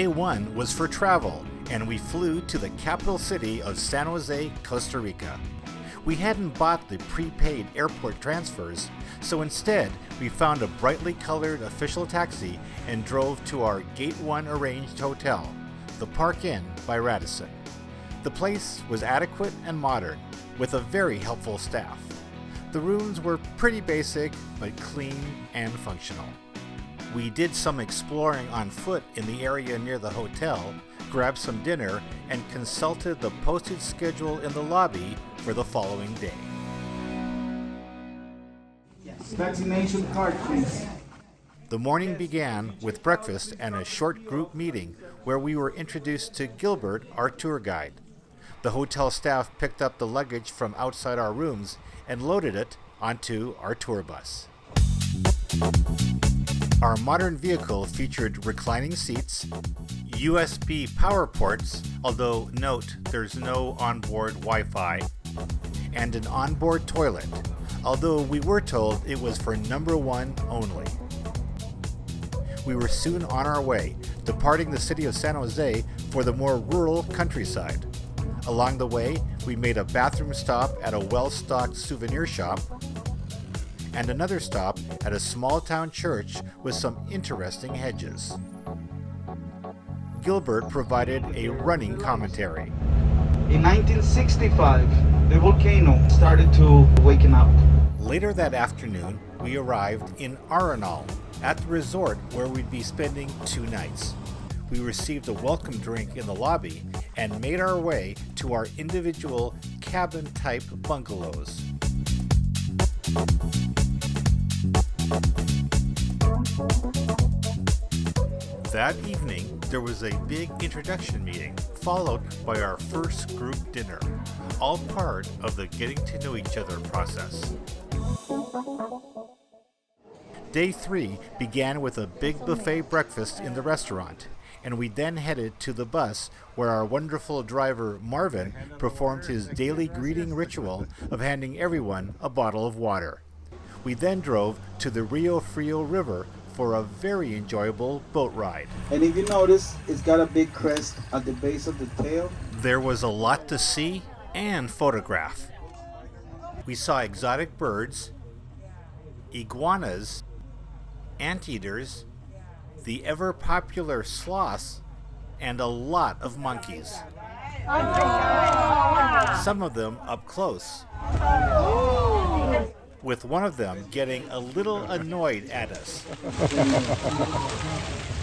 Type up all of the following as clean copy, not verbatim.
Day 1 was for travel, and we flew to the capital city of San Jose, Costa Rica. We hadn't bought the prepaid airport transfers, so instead we found a brightly colored official taxi and drove to our Gate 1 arranged hotel, the Park Inn by Radisson. The place was adequate and modern, with a very helpful staff. The rooms were pretty basic, but clean and functional. We did some exploring on foot in the area near the hotel, grabbed some dinner, and consulted the posted schedule in the lobby for the following day. Vaccination card, please. The morning began with breakfast and a short group meeting where we were introduced to Gilbert, our tour guide. The hotel staff picked up the luggage from outside our rooms and loaded it onto our tour bus. Our modern vehicle featured reclining seats, USB power ports, although note there's no onboard Wi-Fi, and an onboard toilet, although we were told it was for number 1 only. We were soon on our way, departing the city of San Jose for the more rural countryside. Along the way, we made a bathroom stop at a well-stocked souvenir shop, and another stop at a small-town church with some interesting hedges. Gilbert provided a running commentary. In 1965, the volcano started to waken up. Later that afternoon, we arrived in Arenal, at the resort where we'd be spending 2 nights. We received a welcome drink in the lobby and made our way to our individual cabin-type bungalows. That evening, there was a big introduction meeting, followed by our first group dinner, all part of the getting to know each other process. Day 3 began with a big buffet breakfast in the restaurant, and we then headed to the bus where our wonderful driver Marvin performed his daily greeting ritual of handing everyone a bottle of water. We then drove to the Rio Frio River for a very enjoyable boat ride. And if you notice, it's got a big crest at the base of the tail. There was a lot to see and photograph. We saw exotic birds, iguanas, anteaters, the ever-popular sloths, and a lot of monkeys. Some of them up close, with one of them getting a little annoyed at us.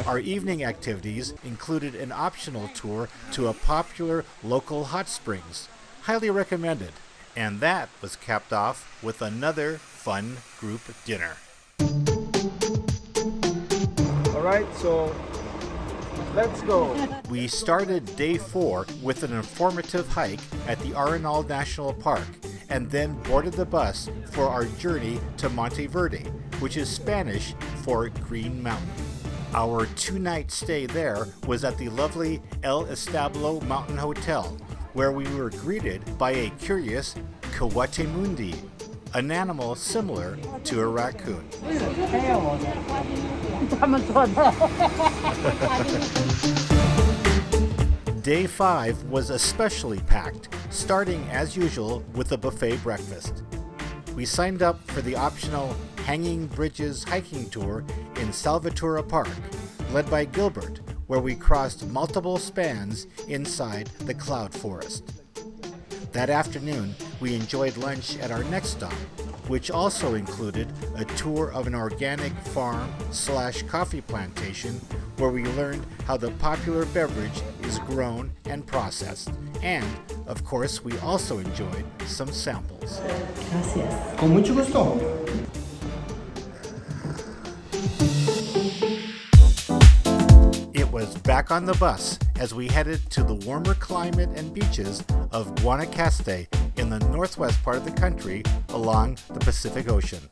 Our evening activities included an optional tour to a popular local hot springs, highly recommended, and that was capped off with another fun group dinner. All right, so let's go. We started day 4 with an informative hike at the Arenal National Park, and then boarded the bus for our journey to Monteverde, which is Spanish for Green Mountain. Our 2-night stay there was at the lovely El Establo Mountain Hotel, where we were greeted by a curious Coatimundi, an animal similar to a raccoon. Day 5 was especially packed, starting as usual with a buffet breakfast. We signed up for the optional Hanging Bridges hiking tour in Salvatura Park, led by Gilbert, where we crossed multiple spans inside the cloud forest. That afternoon, we enjoyed lunch at our next stop, which also included a tour of an organic farm/coffee plantation where we learned how the popular beverage is grown and processed. And, of course, we also enjoyed some samples. Gracias. Con mucho gusto. It was back on the bus as we headed to the warmer climate and beaches of Guanacaste in the northwest part of the country along the Pacific Ocean.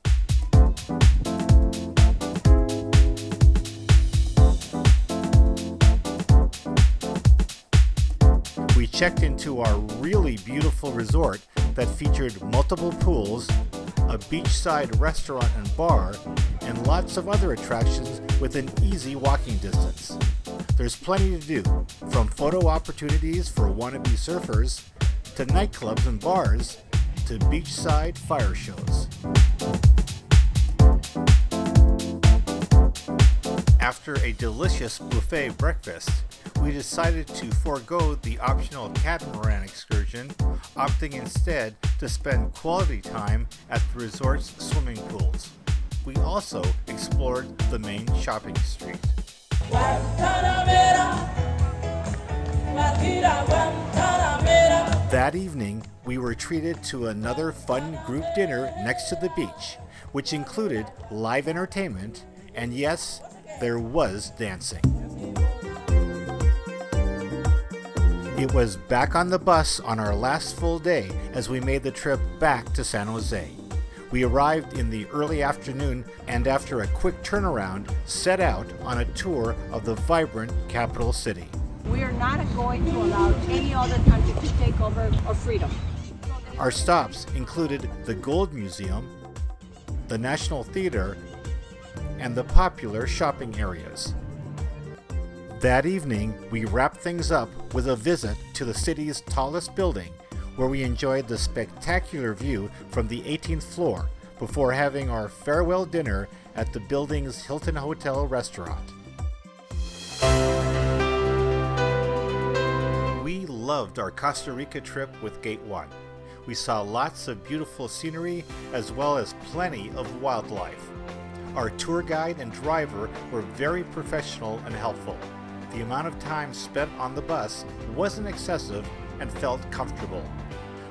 We checked into our really beautiful resort that featured multiple pools, a beachside restaurant and bar, and lots of other attractions within easy walking distance. There's plenty to do, from photo opportunities for wannabe surfers, to nightclubs and bars, to beachside fire shows. After a delicious buffet breakfast, we decided to forego the optional catamaran excursion, opting instead to spend quality time at the resort's swimming pools. We also explored the main shopping street. That evening, we were treated to another fun group dinner next to the beach, which included live entertainment, and yes, there was dancing. It was back on the bus on our last full day as we made the trip back to San Jose. We arrived in the early afternoon and after a quick turnaround, set out on a tour of the vibrant capital city. We are not going to allow any other country to take over our freedom. Our stops included the Gold Museum, the National Theater, and the popular shopping areas. That evening, we wrapped things up with a visit to the city's tallest building, where we enjoyed the spectacular view from the 18th floor before having our farewell dinner at the building's Hilton Hotel restaurant. We loved our Costa Rica trip with Gate 1. We saw lots of beautiful scenery as well as plenty of wildlife. Our tour guide and driver were very professional and helpful. The amount of time spent on the bus wasn't excessive and felt comfortable.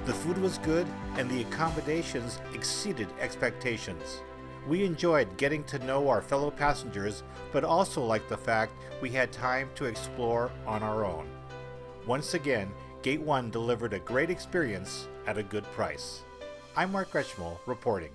The food was good and the accommodations exceeded expectations. We enjoyed getting to know our fellow passengers, but also liked the fact we had time to explore on our own. Once again, Gate 1 delivered a great experience at a good price. I'm Mark Gretschmal reporting.